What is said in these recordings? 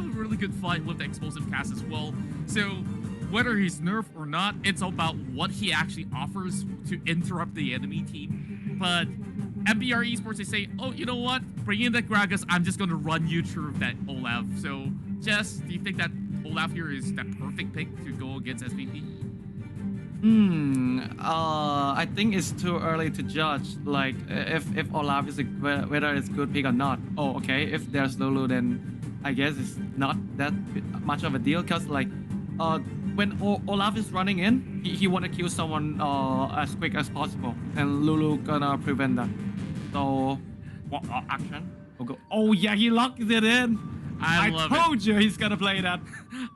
have a really good fight with the explosive cast as well. So whether he's nerfed or not, it's all about what he actually offers to interrupt the enemy team. But MBR Esports, they say, oh, you know what? Bring in that Gragas, I'm just going to run you through that Olaf. So, Jess, do you think that Olaf here is that perfect pick to go against SVP? I think it's too early to judge. Like, if Olaf is whether it's good pick or not. Oh, okay. If there's Lulu, then I guess it's not that much of a deal. Cause like, when Olaf is running in, he want to kill someone as quick as possible, and Lulu gonna prevent that. So, what action? Oh yeah, he locked it in. I told you he's gonna play that.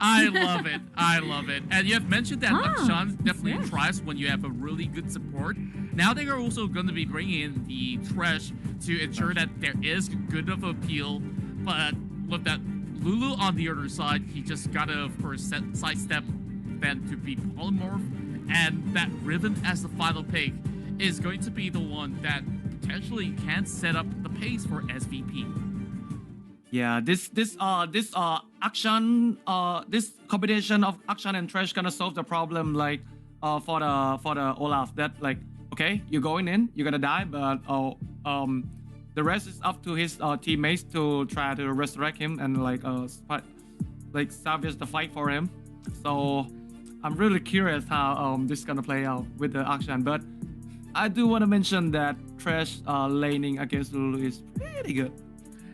I love it. I love it. And you have mentioned that Akshan definitely thrives when you have a really good support. Now they are also going to be bringing in the Thresh to ensure that there is good of appeal. But look, that Lulu on the other side, he just gotta, of course, sidestep then to be polymorph. And that Riven as the final pick is going to be the one that potentially can set up the pace for SVP. Yeah, this action, this combination of action and trash gonna solve the problem. Like, for the Olaf, that like, okay, you're going in, you're gonna die, but the rest is up to his teammates to try to resurrect him and like salvage the fight for him. So I'm really curious how this is gonna play out with the action. But I do want to mention that trash laning against Lulu is pretty good.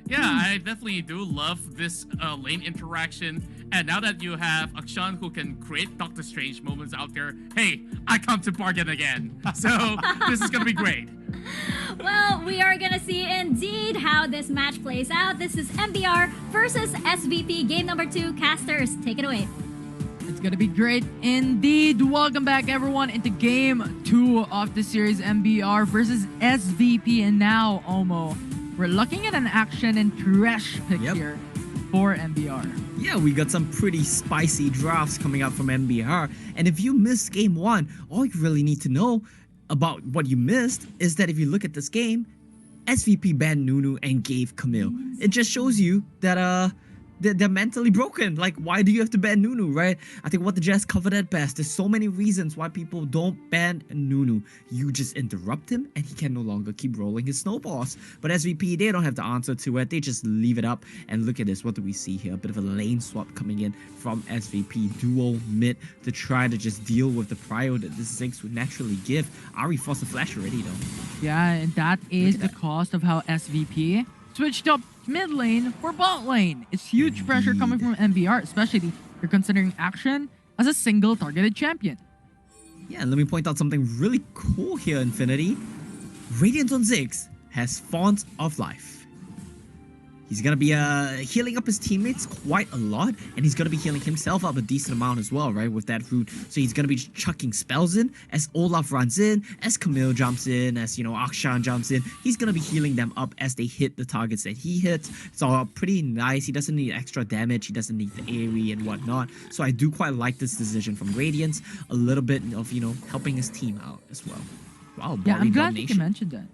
Yeah, I definitely do love this lane interaction. And now that you have Akshan who can create Doctor Strange moments out there, hey, I come to bargain again. So this is going to be great. Well, we are going to see indeed how this match plays out. This is MBR versus SVP, game number 2. Casters, take it away. It's going to be great indeed. Welcome back, everyone, into game 2 of the series, MBR versus SVP. And now, Omo, we're looking at an action and trash pick here for MBR. Yeah, we got some pretty spicy drafts coming out from MBR. And if you missed game 1, all you really need to know about what you missed is that if you look at this game, SVP banned Nunu and gave Camille. It just shows you that they're mentally broken. Like, why do you have to ban Nunu, right? I think what the Jazz covered at best. There's so many reasons why people don't ban Nunu. You just interrupt him and he can no longer keep rolling his snowballs. But SVP, they don't have the answer to it. They just leave it up. And look at this. What do we see here? A bit of a lane swap coming in from SVP. Duo mid to try to just deal with the prio that this Ziggs would naturally give. Ari forced the flash already, though. Yeah, and that is the cost of how SVP switched up mid lane for bot lane. It's huge pressure coming from MBR, especially if you're considering Action as a single targeted champion. Yeah, and let me point out something really cool here, Infinity. Radiant on Ziggs has Font of Life. He's going to be healing up his teammates quite a lot, and he's going to be healing himself up a decent amount as well, right, with that root. So he's going to be chucking spells in as Olaf runs in, as Camille jumps in, as, you know, Akshan jumps in. He's going to be healing them up as they hit the targets that he hits. It's all pretty nice. He doesn't need extra damage. He doesn't need the AoE and whatnot. So I do quite like this decision from Radiance. A little bit of, you know, helping his team out as well. Wow, yeah, I'm glad that you mentioned that.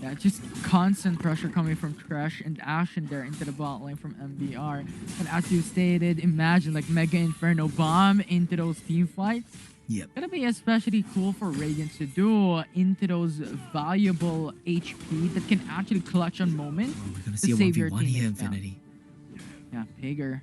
Yeah, just constant pressure coming from Trash and Ashen there into the bot lane from MBR. And as you stated, imagine like Mega Inferno Bomb into those team fights. Yep. Gonna be especially cool for Radiance to do into those valuable HP that can actually clutch on moments to save your team. Here, Infinity. Yeah, Pager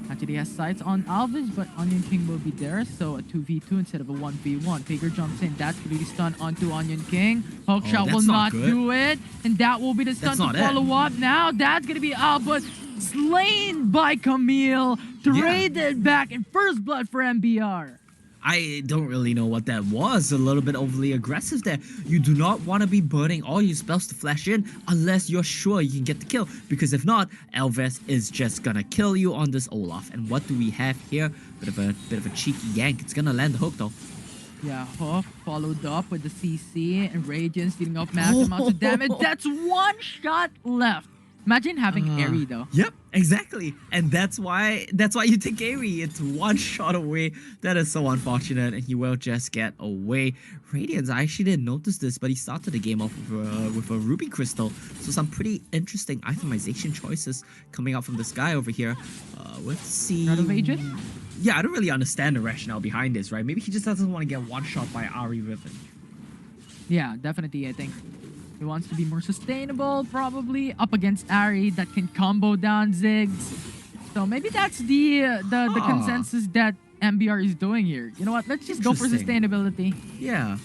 actually has sights on Alvis, but Onion King will be there, so a 2v2 instead of a 1v1. Pager jumps in, that's really stun onto Onion King. Hookshot will not do it, and that will be the stun to follow up. Now that's gonna be Albert slain by Camille, traded back in first blood for MBR. I don't really know what that was. A little bit overly aggressive there. You do not want to be burning all your spells to flash in unless you're sure you can get the kill. Because if not, Elvis is just gonna kill you on this Olaf. And what do we have here? Bit of a cheeky yank. It's gonna land the hook though. Yeah, Hook followed up with the CC and Radiance dealing off massive amounts of damage. That's one shot left Imagine having Airy though. Yep, exactly. And that's why you take Airy. It's one shot away. That is so unfortunate, and he will just get away. Radiance, I actually didn't notice this, but he started the game off with a Ruby Crystal. So some pretty interesting itemization choices coming out from this guy over here. Let's see. Out of Aegis? Yeah, I don't really understand the rationale behind this, right? Maybe he just doesn't want to get one shot by Ari Riven. Yeah, definitely. I think he wants to be more sustainable, probably up against Ari that can combo down Ziggs. So maybe that's the consensus that MBR is doing here. You know what? Let's just go for sustainability. Yeah.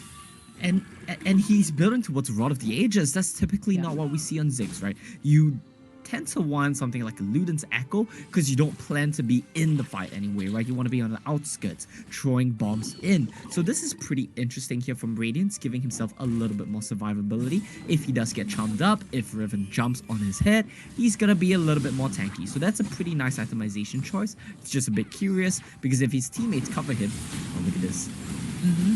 And he's building towards Rod of the Ages. That's typically not what we see on Ziggs, right? You tend to want something like a Luden's Echo because you don't plan to be in the fight anyway, right? You want to be on the outskirts, throwing bombs in. So this is pretty interesting here from Radiance, giving himself a little bit more survivability. If he does get charmed up, if Riven jumps on his head, he's gonna be a little bit more tanky. So that's a pretty nice itemization choice. It's just a bit curious because if his teammates cover him, oh, look at this.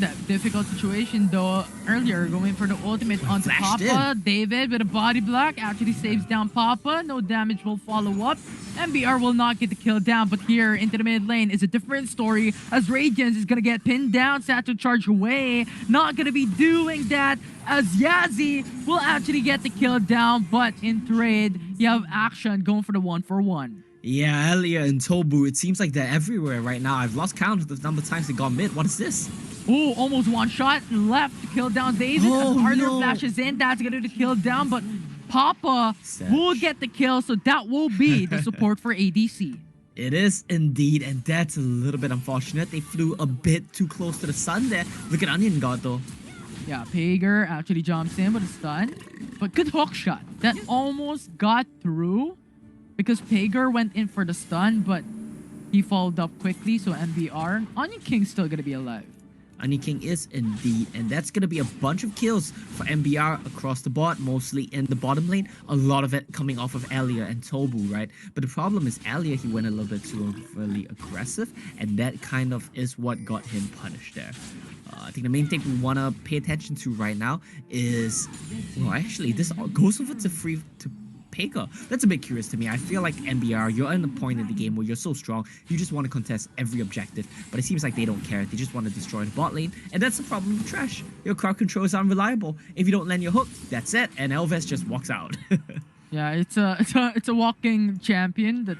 That difficult situation though. Earlier, going for the ultimate onto Papa. David with a body block actually saves down Papa. No damage will follow up. MBR will not get the kill down, but here into the mid lane is a different story as Radiance is gonna get pinned down. Satchel charge away. Not gonna be doing that as Yazzie will actually get the kill down, but in trade, you have Action going for the 1-for-1. Yeah, Elia and Tobu, it seems like they're everywhere right now. I've lost count of the number of times they got mid. What is this? Oh, almost one shot left to kill down David. Oh, as Arthur no. flashes in, that's gonna do the kill down, but Papa will get the kill, so that will be the support for ADC. It is indeed, and that's a little bit unfortunate. They flew a bit too close to the sun there. Look at Onion God though. Yeah, Pager actually jumps in with a stun, but good hook shot. That almost got through because Pager went in for the stun, but he followed up quickly, so MBR. Onion King's still gonna be alive. Onion King is indeed, and that's going to be a bunch of kills for MBR across the board, mostly in the bottom lane. A lot of it coming off of Alia and Tobu, right? But the problem is Alia, he went a little bit too overly aggressive, and that kind of is what got him punished there. I think the main thing we want to pay attention to right now is, well, actually, this all goes over to Pager. That's a bit curious to me. I feel like MBR, you're in a point in the game where you're so strong, you just want to contest every objective, but it seems like they don't care. They just want to destroy the bot lane, and that's the problem with Trash. Your crowd control is unreliable. If you don't land your hook, that's it, and Elvis just walks out. Yeah, it's a walking champion that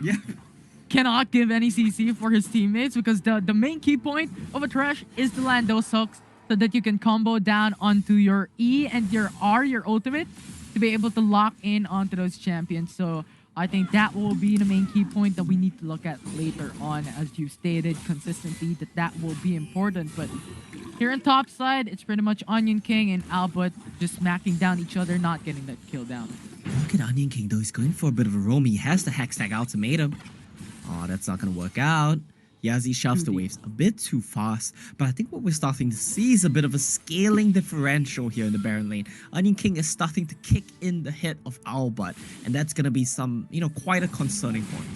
cannot give any CC for his teammates because the main key point of a Trash is to land those hooks so that you can combo down onto your E and your R, your ultimate, to be able to lock in onto those champions. So I think that will be the main key point that we need to look at later on, as you stated consistently that will be important. But here in top side, it's pretty much Onion King and Albert just smacking down each other, not getting that kill down. Look at Onion King though, he's going for a bit of a roam. He has the Hextag ultimatum. Oh, that's not gonna work out. Yazzie shoves the waves a bit too fast, but I think what we're starting to see is a bit of a scaling differential here in the Baron lane. Onion King is starting to kick in the hit of Albert, and that's gonna be some, quite a concerning point.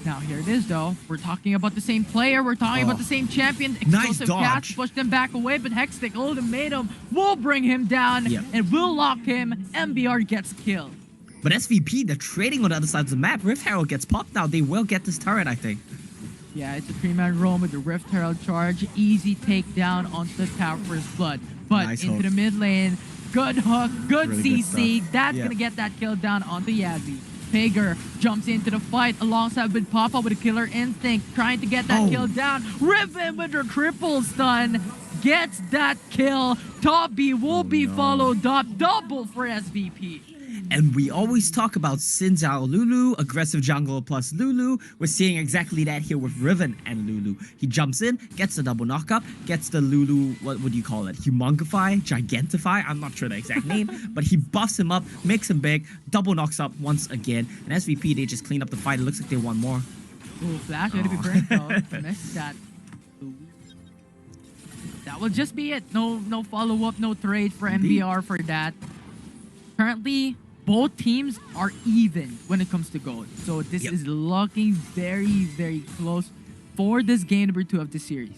Now here it is though. We're talking about the same player. We're talking about the same champion. Explosive catch, push them back away, but Hextech ultimatum will bring him down and will lock him. MBR gets killed. But SVP, they're trading on the other side of the map. Rift Herald gets popped now. They will get this turret, I think. Yeah, it's a 3-man roam with the Rift Herald charge. Easy takedown onto the tower for his blood. But nice into the mid lane, good hook, good really CC. Good That's going to get that kill down onto Yazzie. Pager jumps into the fight alongside with Papa with a killer instinct, trying to get that kill down. Riven with her triple stun gets that kill. Top B will be followed up. Double for SVP. And we always talk about Xin Zhao Lulu, aggressive jungle plus Lulu. We're seeing exactly that here with Riven and Lulu. He jumps in, gets the double knockup, gets the Lulu, what would you call it? Humongify? Gigantify? I'm not sure the exact name, but he buffs him up, makes him big, double knocks up once again. And SVP, they just clean up the fight. It looks like they want more. Ooh, Flash ready to be burnt though. Missed that. Ooh. That will just be it. No follow-up, no trade for MBR for that. Currently, both teams are even when it comes to gold. So this is looking very, very close for this game number 2 of the series.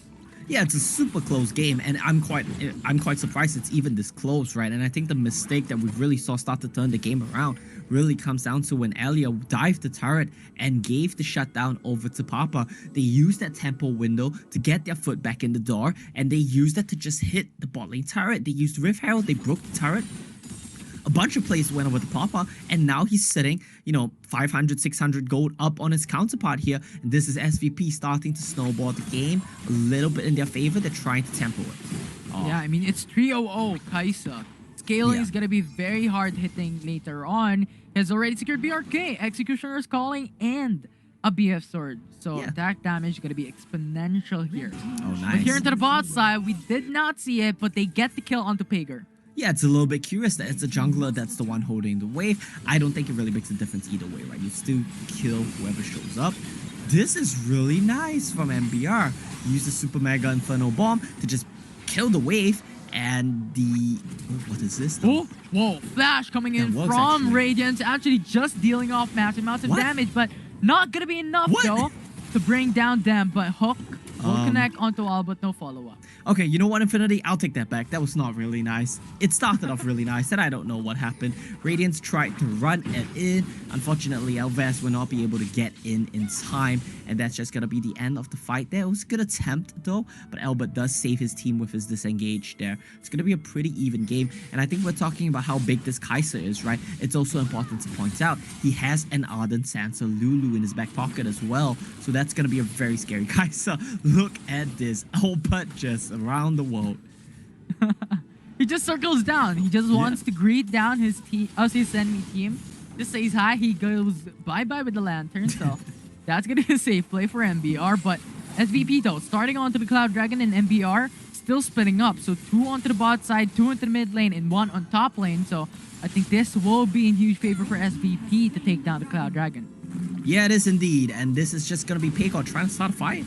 Yeah, it's a super close game, and I'm quite surprised it's even this close, right? And I think the mistake that we really saw start to turn the game around really comes down to when Elia dived the turret and gave the shutdown over to Papa. They used that tempo window to get their foot back in the door, and they used that to just hit the bot lane turret. They used Rift Herald, they broke the turret. A bunch of players went over to Papa, and now he's sitting, 500, 600 gold up on his counterpart here. And this is SVP starting to snowball the game a little bit in their favor. They're trying to tempo it. Oh. Yeah, I mean, it's 3-0 Kaisa. Scaling is going to be very hard hitting later on. Has already secured BRK, Executioner's Calling, and a BF Sword. So attack damage is going to be exponential here. Oh, nice. But here into the bot side, we did not see it, but they get the kill onto Pager. Yeah, it's a little bit curious that it's a jungler that's the one holding the wave. I don't think it really makes a difference either way, right? You still kill whoever shows up. This is really nice from MBR. Use the Super Mega Inferno Bomb to just kill the wave. And the... what is this? Oh, whoa. Flash coming in from Radiance. Actually just dealing off massive amounts of damage, but not going to be enough, though, to bring down them. But Hook will connect onto all, but no follow-up. Okay, you know what, Infinity? I'll take that back. That was not really nice. It started off really nice, and I don't know what happened. Radiance tried to run it in. Unfortunately, Elvas will not be able to get in time, and that's just going to be the end of the fight there. It was a good attempt, though, but Albert does save his team with his disengage there. It's going to be a pretty even game, and I think we're talking about how big this Kai'Sa is, right? It's also important to point out he has an Ardent Sansa Lulu in his back pocket as well, so that's going to be a very scary Kai'Sa. Look at this. Albert just around the world. He just circles down. He just wants to greet down his team, his enemy team. Just says hi. He goes bye-bye with the lantern. So that's going to be a safe play for MBR. But SVP though, starting onto the Cloud Dragon and MBR, still splitting up. So 2 onto the bot side, 2 into the mid lane, and 1 on top lane. So I think this will be in huge favor for SVP to take down the Cloud Dragon. Yeah, it is indeed. And this is just going to be Paycor trying to start a fight.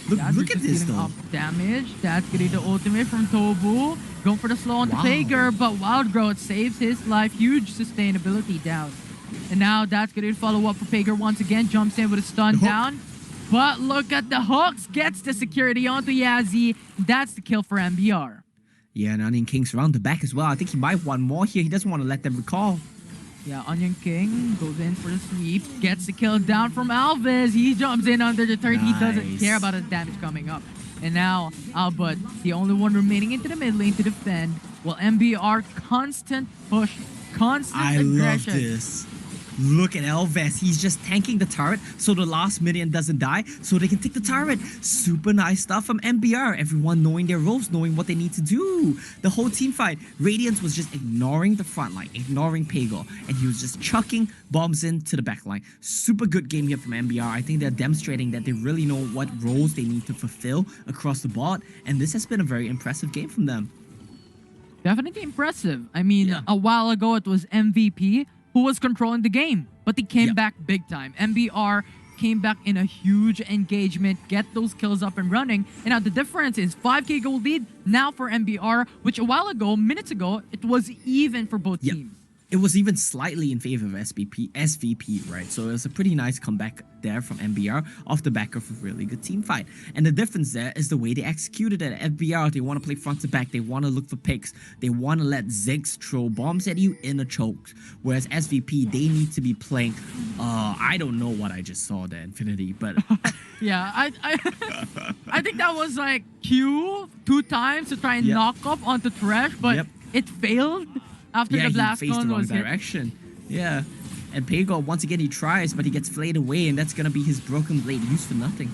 Look at this though. Up damage. That's gonna be the ultimate from Tobu. Going for the slow on the Pager, but Wild Growth saves his life. Huge sustainability down. And now that's gonna follow up for Pager once again. Jumps in with a stun down. But look at the hooks. Gets the security onto Yazzie. That's the kill for MBR. Yeah, and Onion King's around the back as well. I think he might want more here. He doesn't want to let them recall. Yeah, Onion King goes in for the sweep. Gets the kill down from Alves. He jumps in under the turret. He doesn't care about the damage coming up. And now, Albert, the only one remaining into the mid lane to defend. Well, MBR, constant push, constant aggression. I love this. Look at Elvas. He's just tanking the turret so the last minion doesn't die, so they can take the turret. Super nice stuff from MBR. Everyone knowing their roles, knowing what they need to do. The whole team fight, Radiance was just ignoring the front line, ignoring Pago, and he was just chucking bombs into the back line. Super good game here from MBR. I think they're demonstrating that they really know what roles they need to fulfill across the board, and this has been a very impressive game from them. Definitely impressive. I mean, a while ago it was MVP who was controlling the game, but they came back big time. MBR came back in a huge engagement, get those kills up and running, and now the difference is 5k gold lead now for MBR, which a while ago, minutes ago, it was even for both teams. It was even slightly in favor of SVP, right? So it was a pretty nice comeback there from MBR off the back of a really good team fight. And the difference there is the way they executed it. MBR, they want to play front to back. They want to look for picks. They want to let Ziggs throw bombs at you in a choke. Whereas SVP, they need to be playing, I don't know what I just saw there, Infinity, but... Yeah, I think that was like Q 2 times to try and knock up onto Thresh, but it failed. After the blast he faced cone the wrong was direction. Yeah. And Pago, once again, he tries, but he gets flayed away, and that's going to be his broken blade used for nothing.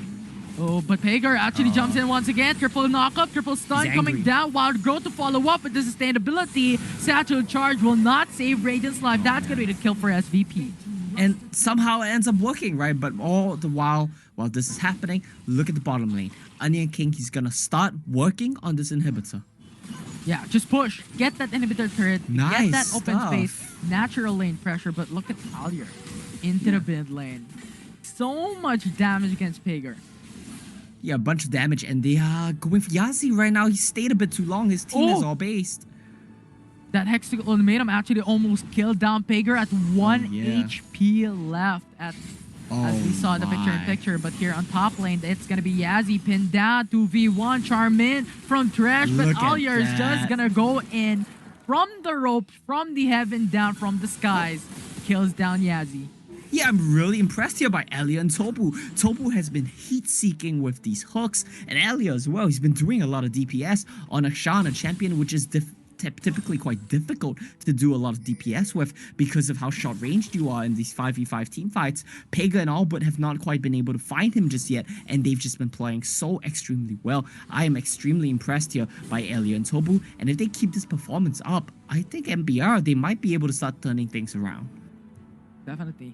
Oh, but Pager actually jumps in once again. Triple knock-up, triple stun coming down. Wild Growth to follow up with the sustainability. Satchel Charge will not save Radiant's life. That's going to be the kill for SVP. And somehow it ends up working, right? But all the while this is happening, look at the bottom lane. Onion King, he's going to start working on this inhibitor. Yeah, just push. Get that inhibitor turret. Get that open space. Natural lane pressure, but look at Talia into the mid lane. So much damage against Pager. Yeah, a bunch of damage, and they are going for Yazzie right now. He stayed a bit too long. His team is all based. That Hexagon ultimatum actually almost killed down Pager at 1 HP left. At as we saw the picture-in-picture. But here on top lane, it's going to be Yazzie pinned down, 2v1, charm in from Thresh, but Alyar is just going to go in from the ropes, from the heaven down, from the skies, kills down Yazzie. Yeah, I'm really impressed here by Alyar and Tobu. Tobu has been heat-seeking with these hooks, and Alyar as well. He's been doing a lot of DPS on Akshan, a champion which is typically quite difficult to do a lot of DPS with because of how short-ranged you are in these 5v5 team fights. Pega and Albert have not quite been able to find him just yet, and they've just been playing so extremely well. I am extremely impressed here by Alyar and Tobu, and if they keep this performance up, I think MBR, they might be able to start turning things around. Definitely.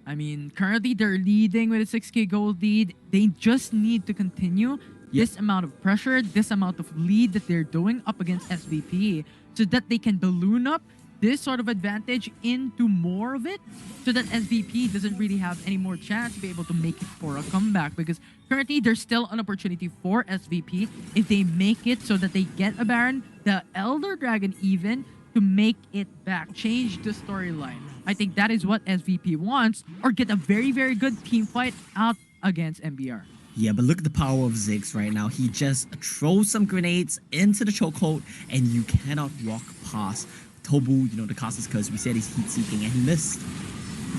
I mean, currently they're leading with a 6k gold lead. They just need to continue this amount of pressure, this amount of lead that they're doing up against SVP, so that they can balloon up this sort of advantage into more of it, so that SVP doesn't really have any more chance to be able to make it for a comeback. Because currently there's still an opportunity for SVP if they make it so that they get a Baron, the Elder Dragon even, to make it back, change the storyline. I think that is what SVP wants, or get a very, very good team fight out against MBR. Yeah, but look at the power of Ziggs right now. He just throws some grenades into the chokehold, and you cannot walk past. Tobu, the cast is because we said he's heat-seeking, and he missed.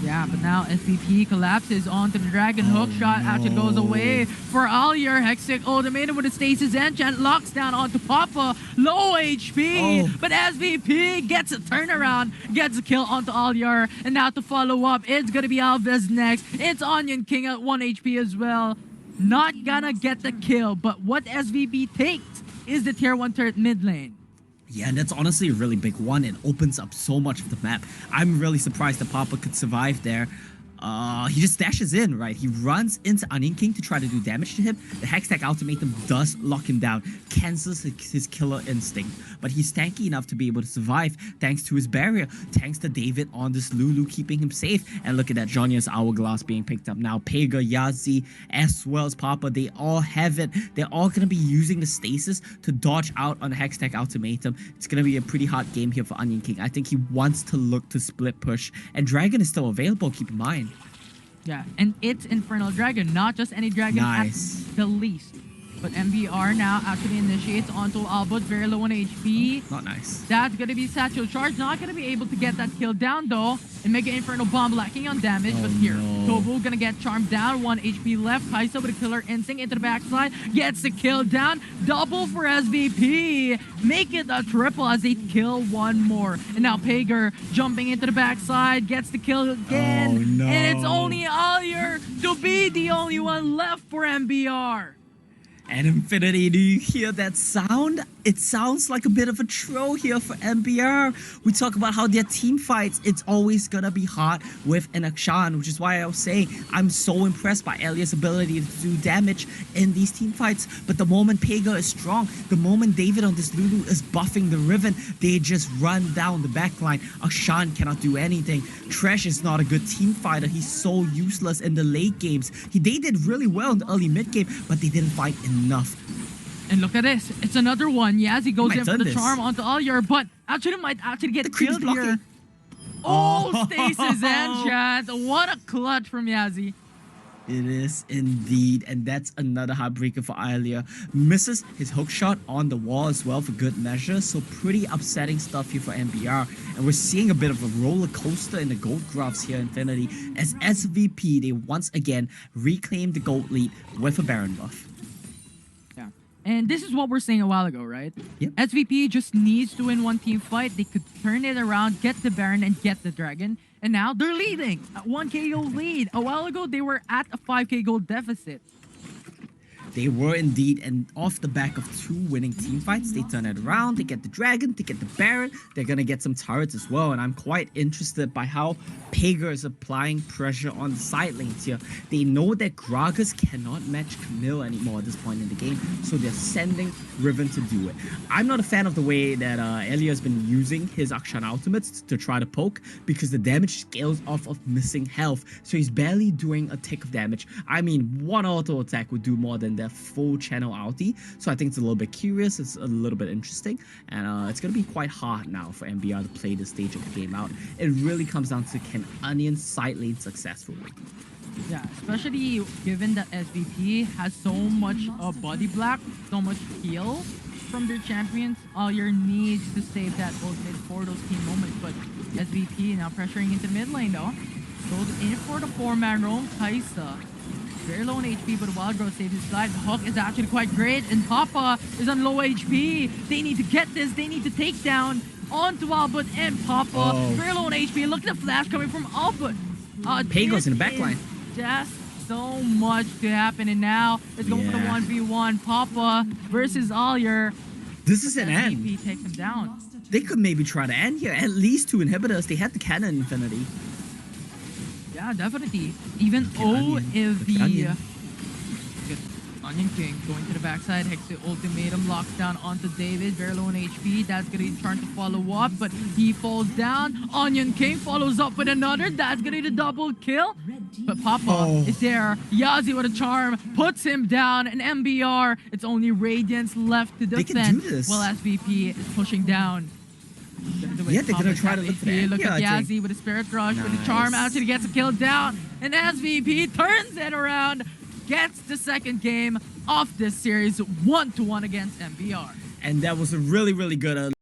Yeah, but now SVP collapses onto the Dragon Hook shot. Actually goes away for Alyar. Hextech ultimatum with a stasis enchant. Locks down onto Papa. Low HP. But SVP gets a turnaround. Gets a kill onto Alyar. And now to follow up, it's going to be Alves next. It's Onion King at 1 HP as well. Not gonna get the kill. But what SVP takes is the tier 1 turret mid lane. Yeah, and that's honestly a really big one. It opens up so much of the map. I'm really surprised that Papa could survive there. He just dashes in, right? He runs into Onion King to try to do damage to him. The Hextech ultimatum does lock him down, cancels his killer instinct, but he's tanky enough to be able to survive thanks to his barrier, thanks to David on this Lulu keeping him safe. And look at that, Jonya's Hourglass being picked up now. Pega, Yazzie, as well as Papa, they all have it. They're all going to be using the stasis to dodge out on the Hextech ultimatum. It's going to be a pretty hard game here for Onion King. I think he wants to look to split push, and Dragon is still available, keep in mind. Yeah, and it's Infernal Dragon, not just any dragon at the least. But MBR now actually initiates onto Albert, very low on HP. Not nice. That's going to be Satchel Charge, not going to be able to get that kill down though. And Mega Infernal Bomb lacking on damage, but here, Tobu going to get charmed down, 1 HP left. Kaisa with a killer instinct into the backside, gets the kill down. Double for SVP, make it a triple as they kill one more. And now Pager jumping into the backside, gets the kill again. And it's only Alyar to be the only one left for MBR. And Infinity, do you hear that sound? It sounds like a bit of a troll here for MBR. We talk about how their team fights, it's always gonna be hard with an Akshan, which is why I was saying I'm so impressed by Alyar's ability to do damage in these team fights. But the moment Pega is strong, the moment David on this Lulu is buffing the Riven, they just run down the backline. Akshan cannot do anything. Thresh is not a good team fighter. He's so useless in the late games. They did really well in the early mid game, but they didn't fight enough. And look at this. It's another one. Yazzie goes in for the charm onto Alyar, but might actually get killed here. Oh, stasis enchant. What a clutch from Yazzie. It is indeed, and that's another heartbreaker for Alyar. Misses his hook shot on the wall as well for good measure, so pretty upsetting stuff here for MBR. And we're seeing a bit of a roller coaster in the gold graphs here, Infinity, as SVP, they once again reclaim the gold lead with a Baron buff. And this is what we're saying a while ago, right? Yep. SVP just needs to win one team fight. They could turn it around, get the Baron, and get the Dragon. And now they're leading. A 1k gold lead. A while ago, they were at a 5k gold deficit. They were indeed, and off the back of 2 winning team fights, they turn it around, they get the Dragon, they get the Baron, they're gonna get some turrets as well, and I'm quite interested by how Pager is applying pressure on the side lanes here. They know that Gragas cannot match Camille anymore at this point in the game, so they're sending Riven to do it. I'm not a fan of the way that Alyar has been using his Akshan ultimates to try to poke, because the damage scales off of missing health, so he's barely doing a tick of damage. I mean, 1 auto attack would do more than their full channel ulti, so I think it's a little bit curious, it's a little bit interesting, and it's gonna be quite hard now for MBR to play this stage of the game out. It really comes down to, can Onion side lane successfully? Yeah, especially given that SVP has so much body block, so much heal from their champions. All your needs to save that ultimate for those team moments. But SVP now pressuring into mid lane though. Goes in for the 4-man roam. Kaisa, very low on HP, but Wild Growth saves his slide. The hook is actually quite great, and Papa is on low HP. They need to get this. They need to take down onto Albert and Papa. Very low on HP. Look at the flash coming from Albert. Pago's in the backline. Just so much to happen, and now it's going for the 1v1. Papa versus Alyer. This is an end. MVP takes him down. They could maybe try to end here. At least 2 inhibitors. They had the cannon infinity. Yeah, definitely. Even if the Onion King going to the backside, Hex ultimatum locks down onto David, very low on HP. That's gonna be trying to follow up, but he falls down. Onion King follows up with another. That's gonna be the double kill. But Papa is there. Yazi with a charm puts him down. And MBR, it's only Radiance left to defend. They can do this. While SVP is pushing down. Yeah, they're gonna try to look for the Look at Yazi with a Spirit Rush, with the charm actually gets a kill down. And SVP turns it around, gets the second game of this series 1-1 against MBR. And that was a really, really good